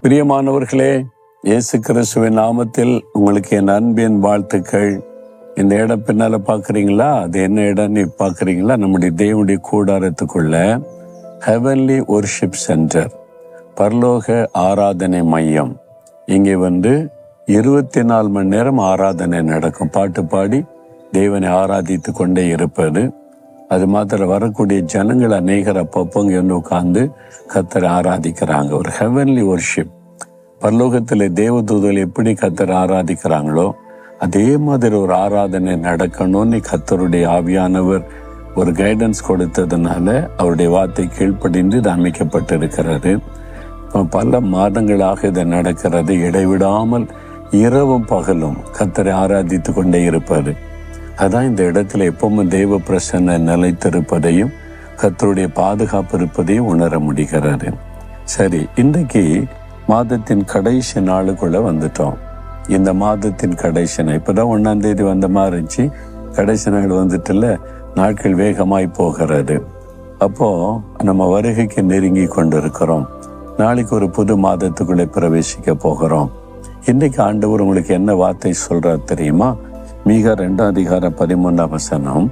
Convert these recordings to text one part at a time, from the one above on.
பிரியமானவர்களே, இயேசு கிறிஸ்துவின் நாமத்தில் உங்களுக்கு என் அன்பின் வாழ்த்துக்கள். இந்த இடம் பின்னால பாக்குறீங்களா? அது என்ன இடம்னு பாக்குறீங்களா? நம்முடைய தேவனுடைய கூடாரத்துக்குள்ள ஹெவன்லி வொர்ஷிப் சென்டர், பரலோக ஆராதனை மையம். இங்கே 24 மணி நேரம் ஆராதனை நடக்கும். பாட்டு பாடி தேவனை ஆராதித்து கொண்டே இருப்பது. அது மாத்திர வரக்கூடிய ஜனங்கள் அநேகர் அப்பப்போ இங்கே உட்கார்ந்து கர்த்தரை ஆராதிக்கிறாங்க. ஒரு ஹெவன்லி வொர்ஷிப். பரலோகத்தில் தேவதூதர்கள் எப்படி கர்த்தரை ஆராதிக்கிறாங்களோ அதே மாதிரி ஒரு ஆராதனை நடக்கணும்னு கர்த்தருடைய ஆவியானவர் ஒரு கைடன்ஸ் கொடுத்ததுனால அவருடைய வார்த்தை கீழ்ப்படிந்து இது அமைக்கப்பட்டிருக்கிறது. பல மாதங்களாக இது நடக்கிறது. இடைவிடாமல் இரவும் பகலும் கர்த்தரை ஆராதித்து கொண்டே இருப்பது. அதான் இந்த இடத்துல எப்பவும் தேவ பிரசன்ன நிலைத்திருப்பதையும் கர்த்தருடைய பாதுகாப்பு இருப்பதையும் உணர முடிகிறது. சரி, இன்றைக்கு மாதத்தின் கடைசி நாளுக்குள்ள வந்துட்டோம். இந்த மாதத்தின் கடைசி நாள் இப்பதான் 1ஆம் தேதி வந்த மாதிரி இருந்துச்சு. கடைசி நாள் வந்துட்டுல, நாட்கள் வேகமாய் போகிறது. அப்போ நம்ம வருகைக்கு நெருங்கி கொண்டிருக்கிறோம். நாளைக்கு ஒரு புது மாதத்துக்குள்ளே பிரவேசிக்க போகிறோம். இன்னைக்கு ஆண்டவர் உங்களுக்கு என்ன வார்த்தை சொல்றார் தெரியுமா? மீகா 2:13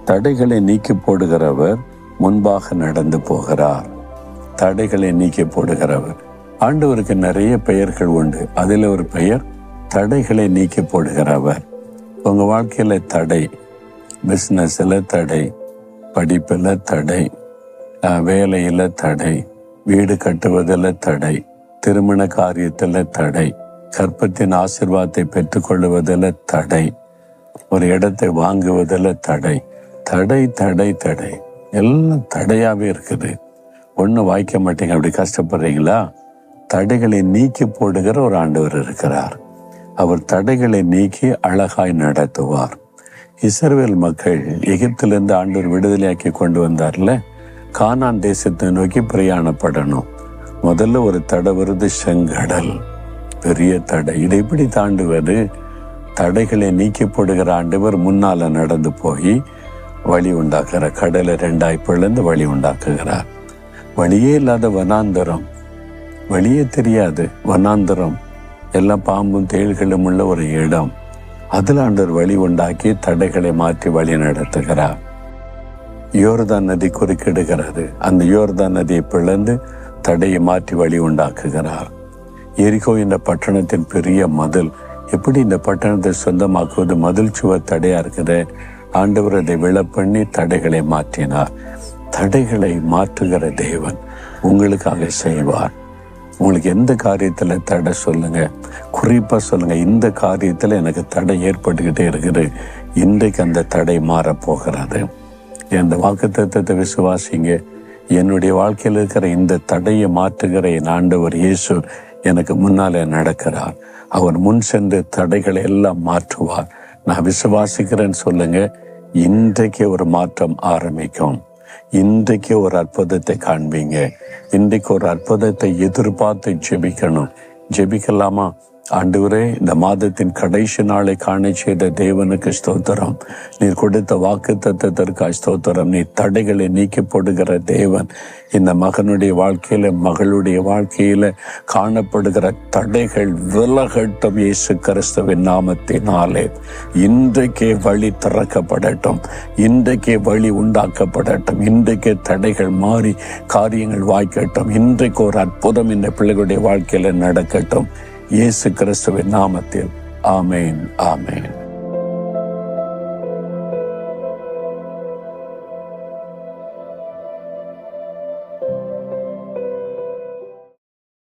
தடைகளை நீக்கி போடுகிறவர் முன்பாக நடந்து போகிறார். தடைகளை நீக்கி போடுகிறவர். ஆண்டவருக்கு நிறைய பெயர்கள் உண்டு. அதுல ஒரு பெயர் தடைகளை நீக்கி போடுகிறவர். உங்க வாழ்க்கையில தடை, பிசினஸ்ல தடை, படிப்புல தடை, வேலையில தடை, வீடு கட்டுவதில் தடை, திருமண காரியத்துல தடை, கற்பத்தின் ஆசீர்வாதத்தை பெற்றுக்கொள்வதில் தடை, ஒரு இடத்தை வாங்குவதில் தடை, தடை தடை தடை, எல்லாம் தடையாவே இருக்குது. ஒன்றும் வாய்க்க மாட்டீங்க. அப்படி கஷ்டப்படுறீங்களா? தடைகளை நீக்கி போடுகிற ஒரு ஆண்டவர் இருக்கிறார். அவர் தடைகளை நீக்கி அழகாய் நடத்துவார். இஸ்ரவேல் மக்கள் எகிப்திலிருந்து ஆண்டவர் விடுதலையாக்கி கொண்டு வந்தார்ல, கானான் தேசத்தை நோக்கி பிரயாணப்படணும். முதல்ல ஒரு தடை வருது, செங்கடல், பெரிய தடை. இதை எப்படி தாண்டுவது? தடைகளை நீக்கி போடுகிற ஆண்டவர் முன்னால நடந்து போய் வழி உண்டாக்குறார். கடலை 2ஆய் பிளந்து வழி உண்டாக்குகிறார். வழியே இல்லாத வனாந்தரம், வழியே தெரியாது வனாந்தரம், எல்லாம் பாம்பும் தேள்களும் உள்ள ஒரு இடம். அதில் ஆண்டவர் வழி உண்டாக்கி தடைகளை மாற்றி வழி நடத்துகிறார். யோர்தான் நதி குறுக்கிடுகிறது. அந்த யோர்தான் நதியை பிளந்து தடையை மாற்றி வழி உண்டாக்குகிறார். எரிகோ என்ற பட்டணத்தின் பெரிய மதில், எப்படி இந்த பட்டணத்தை சொந்தமாக்குவது? மதில் சுவர் தடையா இருக்குது. ஆண்டவர் அதை விழப்பண்ணி தடைகளை மாற்றினார். தடைகளை மாற்றுகிற தேவன் உங்களுக்காக செய்வார். உங்களுக்கு எந்த காரியத்துல தடை சொல்லுங்க, குறிப்பா சொல்லுங்க, இந்த காரியத்துல எனக்கு தடை ஏற்பட்டுக்கிட்டே இருக்குது, இன்றைக்கு அந்த தடை மாறப்போகிறது. இந்த வாக்குத்தத்தத்தை விசுவாசிங்க. என்னுடைய வாழ்க்கையில் இருக்கிற இந்த தடையை மாற்றுகிற என் ஆண்டவர் இயேசு எனக்கு முன்னாலே நடக்கிறார். அவர் முன் சென்று தடைகளை எல்லாம் மாற்றுவார். நான் விசுவாசிக்கிறேன்னு சொல்லுங்க. இன்றைக்கு ஒரு மாற்றம் ஆரம்பிக்கும். இன்றைக்கு ஒரு அற்புதத்தை காண்பீங்க. இன்றைக்கு ஒரு அற்புதத்தை எதிர்பார்த்து ஜெபிக்கணும். ஜெபிக்கலாமா? ஆண்டவரே, இந்த மாதத்தின் கடைசி நாளை காண செய்த தேவனுக்கு ஸ்தோத்திரம். நீர் கொடுத்த வாக்குத்தத்தத்திற்காக ஸ்தோத்திரம். நீ தடைகளை நீக்கி போடுகிற தேவன். இந்த மகனுடைய வாழ்க்கையில, மகளுடைய வாழ்க்கையில காணப்படுகிற தடைகள் விலகட்டும் இயேசு கிறிஸ்துவின் நாமத்தினாலே. இன்றைக்கே வழி திறக்கப்படட்டும். இன்றைக்கே வழி உண்டாக்கப்படட்டும். இன்றைக்கே தடைகள் மாறி காரியங்கள் வாய்க்கட்டும். இன்றைக்கு ஒரு அற்புதம் இந்த பிள்ளைகளுடைய வாழ்க்கையில நடக்கட்டும். இயேசு கிறிஸ்துவின் நாமத்தில் ஆமேன், ஆமேன்.